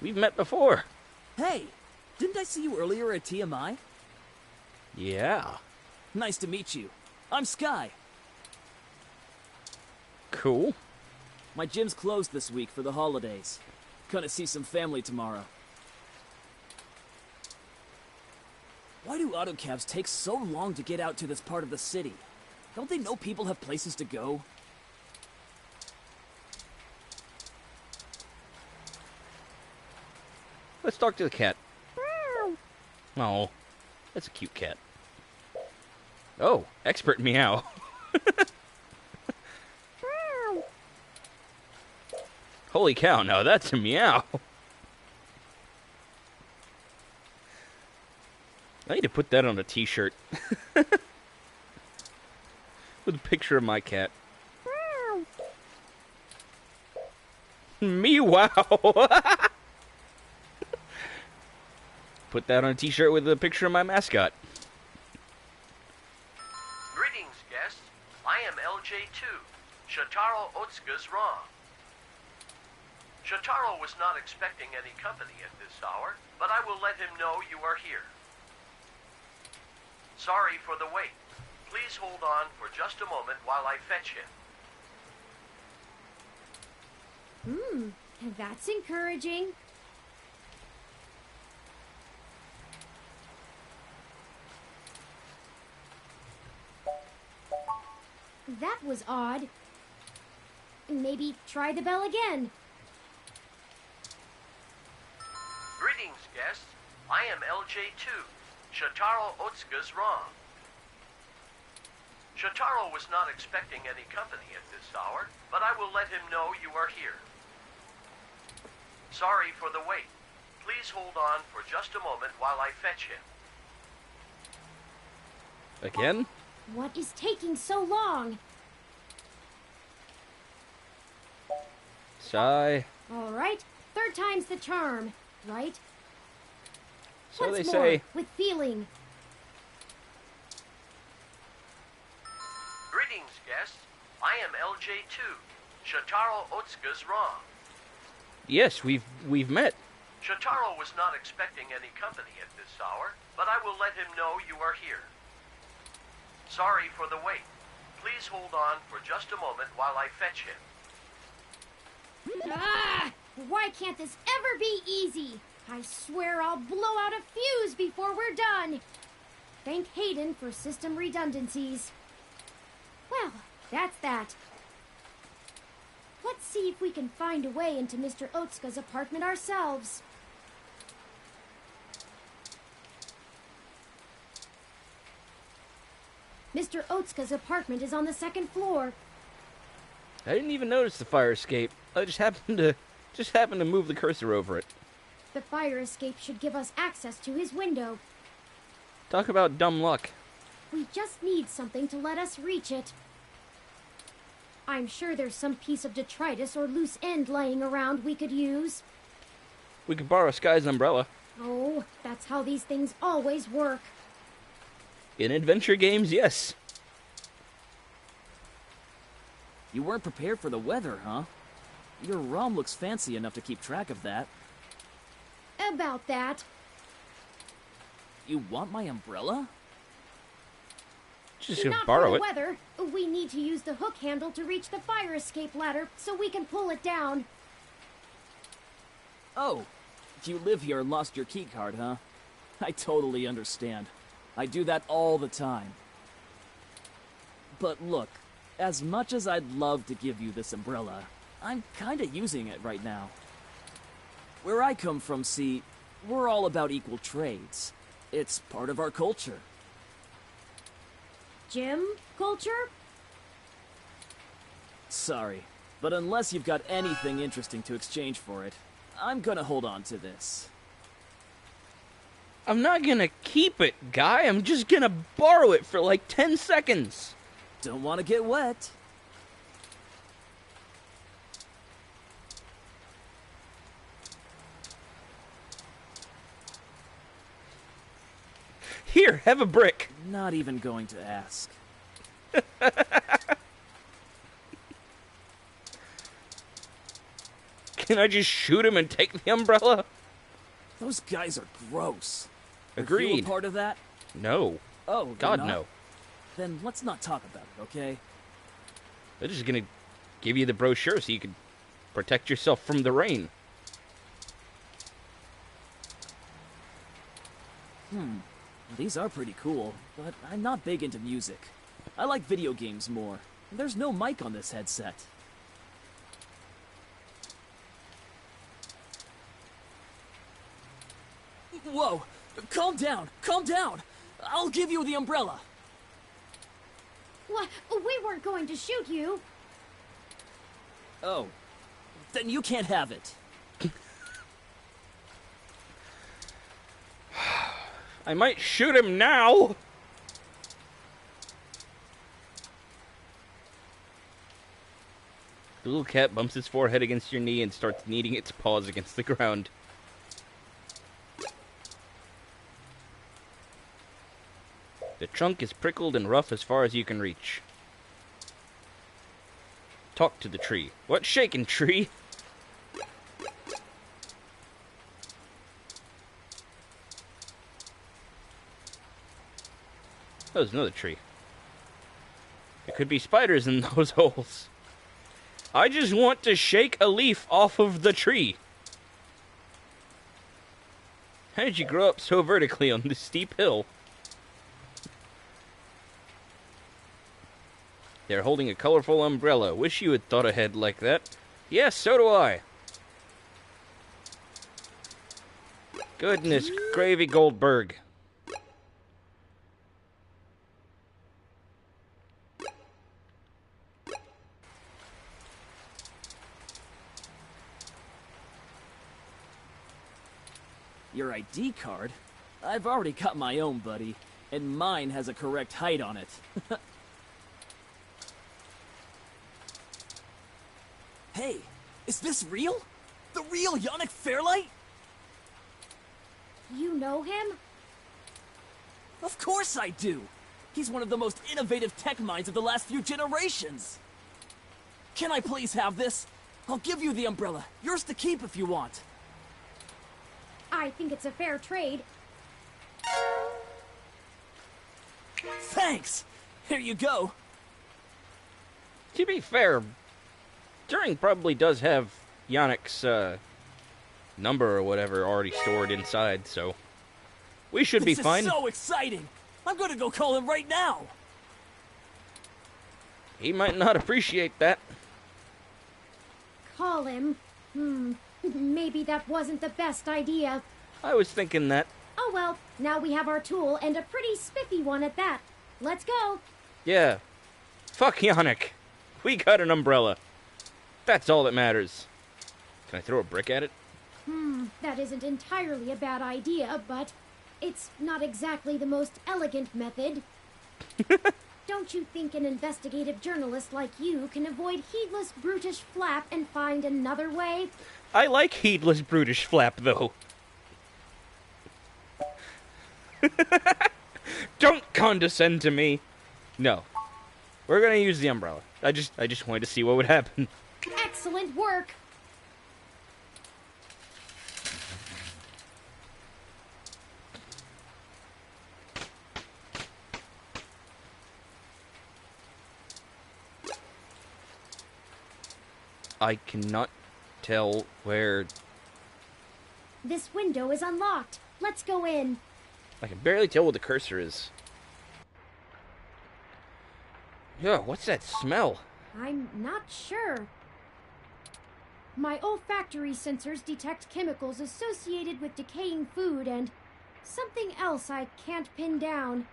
We've met before. Hey, didn't I see you earlier at TMI? Yeah. Nice to meet you. I'm Sky. Cool. My gym's closed this week for the holidays. Gonna see some family tomorrow. Why do autocabs take so long to get out to this part of the city? Don't they know people have places to go? Let's talk to the cat. Oh, that's a cute cat. Oh, expert meow. Holy cow, no, that's a meow. I need to put that on a t-shirt. With a picture of my cat. Me wow. Put that on a t-shirt with a picture of my mascot. Greetings, guests. I am LJ2, Shotaro Otsuka's ROM. Shotaro was not expecting any company at this hour, but I will let him know you are here. Sorry for the wait. Please hold on for just a moment while I fetch him. That's encouraging. That was odd. Maybe try the bell again. Greetings, guests. I am LJ2, Shotaro Otsuka's ROM. Shotaro was not expecting any company at this hour, but I will let him know you are here. Sorry for the wait. Please hold on for just a moment while I fetch him. Again? What is taking so long? Sigh. All right, third time's the charm, right? So Once they more, say. with feeling. Greetings, guests. I am LJ2, Shotaro Otsuka's Rom. Yes, we've met. Shotaro was not expecting any company at this hour, but I will let him know you are here. Sorry for the wait. Please hold on for just a moment while I fetch him. Ah! Why can't this ever be easy? I swear I'll blow out a fuse before we're done. Thank Hayden for system redundancies. Well, that's that. Let's see if we can find a way into Mr. Otsuka's apartment ourselves. Mr. Otsuka's apartment is on the second floor. I didn't even notice the fire escape. I just happened to move the cursor over it. The fire escape should give us access to his window. Talk about dumb luck. We just need something to let us reach it. I'm sure there's some piece of detritus or loose end lying around we could use. We could borrow Sky's umbrella. Oh, that's how these things always work. In adventure games, yes. You weren't prepared for the weather, huh? Your ROM looks fancy enough to keep track of that. About that. You want my umbrella? Just gonna Not borrow for the it. weather. We need to use the hook handle to reach the fire escape ladder so we can pull it down. Oh, you live here and lost your keycard, huh? I totally understand. I do that all the time. But look, as much as I'd love to give you this umbrella, I'm kinda using it right now. Where I come from, see, we're all about equal trades. It's part of our culture. Gym culture? Sorry, but unless you've got anything interesting to exchange for it, I'm gonna hold on to this. I'm not gonna keep it, Guy. I'm just gonna borrow it for like 10 seconds. Don't want to get wet. Here, have a brick. Not even going to ask. Can I just shoot him and take the umbrella? Those guys are gross. Are you Agreed. a part of that? No. Oh, you're God, not? no. Then let's not talk about it, okay? They're just gonna give you the brochure so you can protect yourself from the rain. These are pretty cool, but I'm not big into music. I like video games more. There's no mic on this headset. Whoa! Calm down! Calm down! I'll give you the umbrella! What? We weren't going to shoot you. Oh. Then you can't have it. I might shoot him now. The little cat bumps its forehead against your knee and starts kneading its paws against the ground. The trunk is prickled and rough as far as you can reach. Talk to the tree. What shaking, tree? Oh, there's another tree. There could be spiders in those holes. I just want to shake a leaf off of the tree. How did you grow up so vertically on this steep hill? They're holding a colorful umbrella. Wish you had thought ahead like that. Yes, so do I. Goodness gravy, Goldberg. Your ID card? I've already got my own, buddy, and mine has a correct height on it. Hey, is this real? The real Yannick Fairlight? You know him? Of course I do! He's one of the most innovative tech minds of the last few generations! Can I please have this? I'll give you the umbrella. Yours to keep if you want. I think it's a fair trade. Thanks! Here you go. To be fair, Turing probably does have Yannick's number or whatever already stored inside, so we should be fine. This is so exciting! I'm gonna go call him right now! He might not appreciate that. Call him? Maybe that wasn't the best idea. I was thinking that. Oh well, now we have our tool, and a pretty spiffy one at that. Let's go. Yeah. Fuck Yannick. We got an umbrella. That's all that matters. Can I throw a brick at it? That isn't entirely a bad idea, but it's not exactly the most elegant method. Don't you think an investigative journalist like you can avoid heedless, brutish flap and find another way? I like heedless, brutish flap, though. Don't condescend to me. No. We're gonna use the umbrella. I just wanted to see what would happen. Excellent work! I cannot tell where... This window is unlocked. Let's go in. I can barely tell where the cursor is. Yo, what's that smell? I'm not sure. My olfactory sensors detect chemicals associated with decaying food and something else I can't pin down.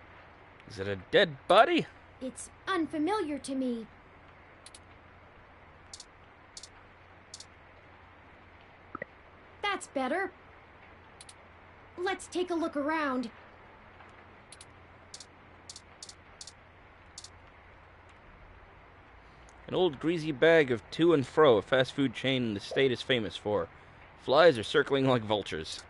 Is it a dead body? It's unfamiliar to me. That's better. Let's take a look around. An old greasy bag of to and fro, a fast food chain the state is famous for. Flies are circling like vultures.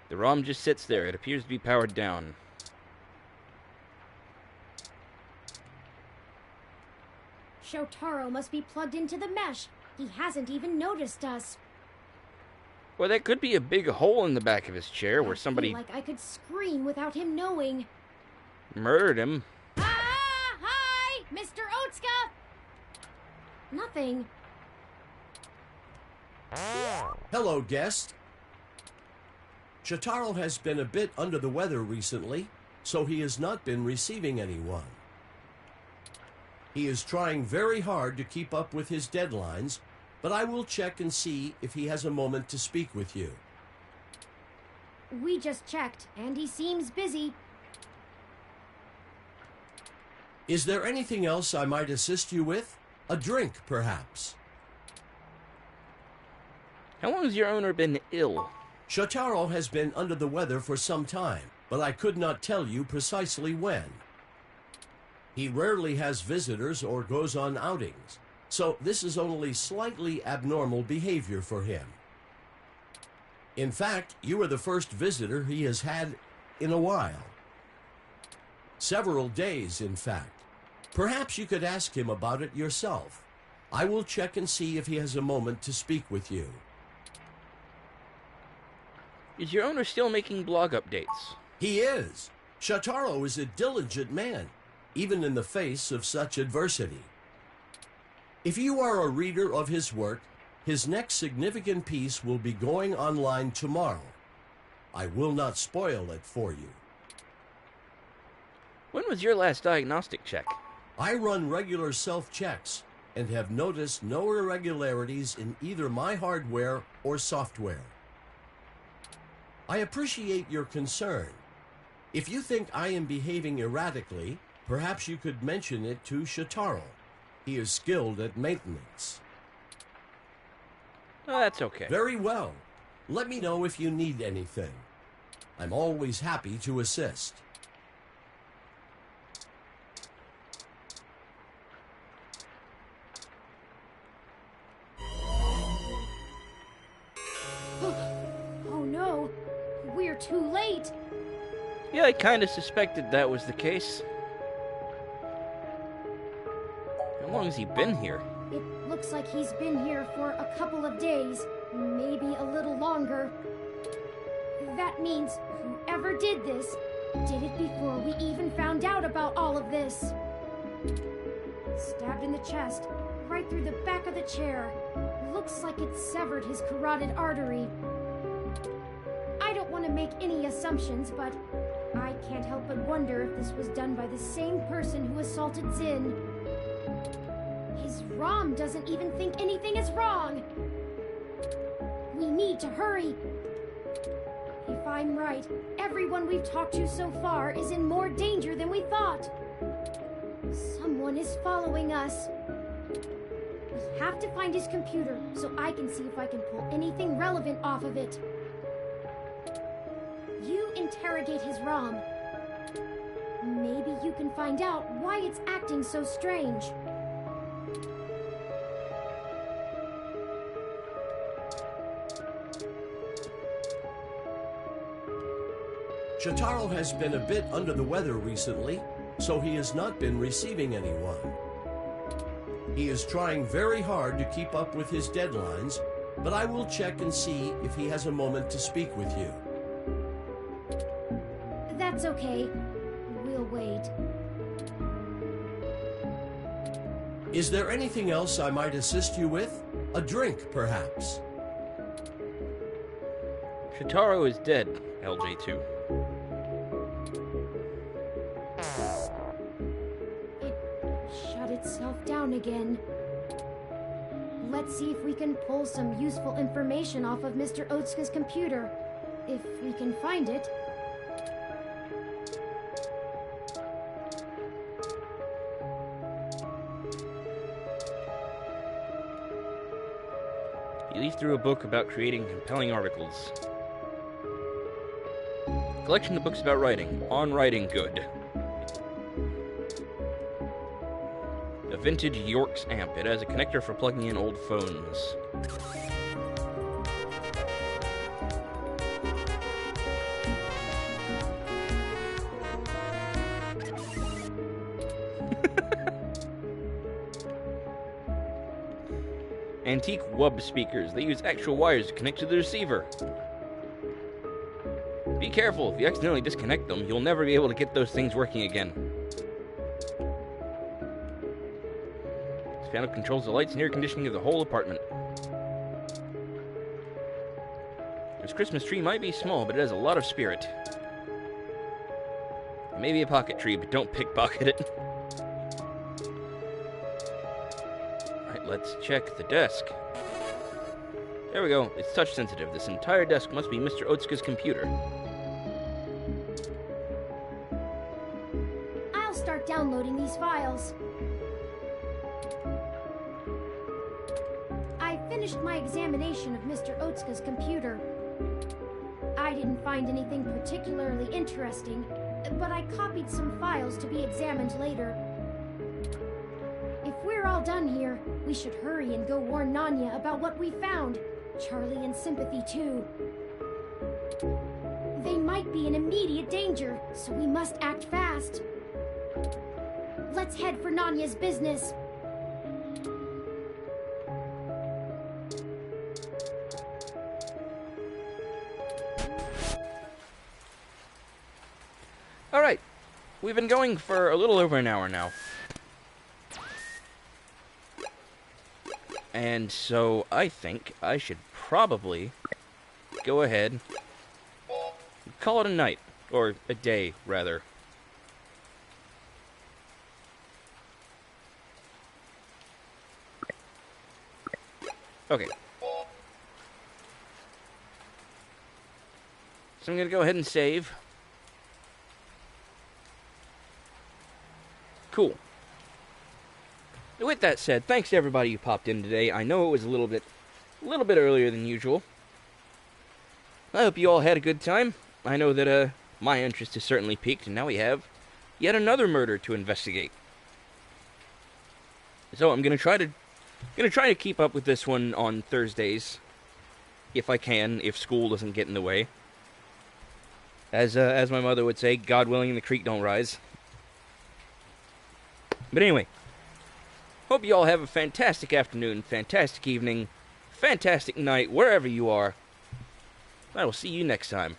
The ROM just sits there. It appears to be powered down. Shotaro must be plugged into the mesh. He hasn't even noticed us. Well, that could be a big hole in the back of his chair where somebody I feel like I could scream without him knowing. murdered him. Ah! Hi! Mr. Otsuka! Nothing. Hello, guest. Shotaro has been a bit under the weather recently, so he has not been receiving anyone. He is trying very hard to keep up with his deadlines, but I will check and see if he has a moment to speak with you. We just checked, and he seems busy. Is there anything else I might assist you with? A drink, perhaps? How long has your owner been ill? Shotaro has been under the weather for some time, but I could not tell you precisely when. He rarely has visitors or goes on outings, so this is only slightly abnormal behavior for him. In fact, you are the first visitor he has had in a while. Several days, in fact. Perhaps you could ask him about it yourself. I will check and see if he has a moment to speak with you. Is your owner still making blog updates? He is. Shotaro is a diligent man, even in the face of such adversity. If you are a reader of his work, his next significant piece will be going online tomorrow. I will not spoil it for you. When was your last diagnostic check? I run regular self-checks and have noticed no irregularities in either my hardware or software. I appreciate your concern. If you think I am behaving erratically, perhaps you could mention it to Shotaro. He is skilled at maintenance. Oh, that's okay. Very well. Let me know if you need anything. I'm always happy to assist. Oh no, we're too late. Yeah, I kinda suspected that was the case. How long has he been here? It looks like he's been here for a couple of days, maybe a little longer. That means whoever did this did it before we even found out about all of this. Stabbed in the chest, right through the back of the chair. Looks like it severed his carotid artery. I don't want to make any assumptions, but I can't help but wonder if this was done by the same person who assaulted Zin. His ROM doesn't even think anything is wrong. We need to hurry. If I'm right, everyone we've talked to so far is in more danger than we thought. Someone is following us. We have to find his computer so I can see if I can pull anything relevant off of it. You interrogate his ROM. Maybe you can find out why it's acting so strange. Shotaro has been a bit under the weather recently, so he has not been receiving anyone. He is trying very hard to keep up with his deadlines, but I will check and see if he has a moment to speak with you. That's okay. We'll wait. Is there anything else I might assist you with? A drink, perhaps? Shotaro is dead, LJ2. It shut itself down again. Let's see if we can pull some useful information off of Mr. Otsuka's computer. If we can find it. He leafed through a book about creating compelling articles. Collection of books about writing. On writing good. A vintage York's amp. It has a connector for plugging in old phones. Antique wub speakers. They use actual wires to connect to the receiver. Be careful, if you accidentally disconnect them, you'll never be able to get those things working again. This panel controls the lights and air conditioning of the whole apartment. This Christmas tree might be small, but it has a lot of spirit. It may be a pocket tree, but don't pickpocket it. Alright, let's check the desk. There we go. It's touch sensitive. This entire desk must be Mr. Otsuka's computer. I'll start downloading these files. I finished my examination of Mr. Otsuka's computer. I didn't find anything particularly interesting, but I copied some files to be examined later. If we're all done here, we should hurry and go warn Nanya about what we found. Charlie and Sympathy, too. They might be in immediate danger, so we must act fast. Let's head for Nanya's business. Alright, we've been going for a little over an hour now. And so I think I should probably go ahead and call it a night, or a day, rather. Okay. So I'm going to go ahead and save. Cool. With that said, thanks to everybody who popped in today. I know it was a little bit a little bit earlier than usual. I hope you all had a good time. I know that my interest is certainly piqued, and now we have yet another murder to investigate. So I'm gonna try to keep up with this one on Thursdays, if I can, if school doesn't get in the way. As my mother would say, God willing, the creek don't rise. But anyway, hope you all have a fantastic afternoon, fantastic evening, fantastic night, wherever you are. I will see you next time.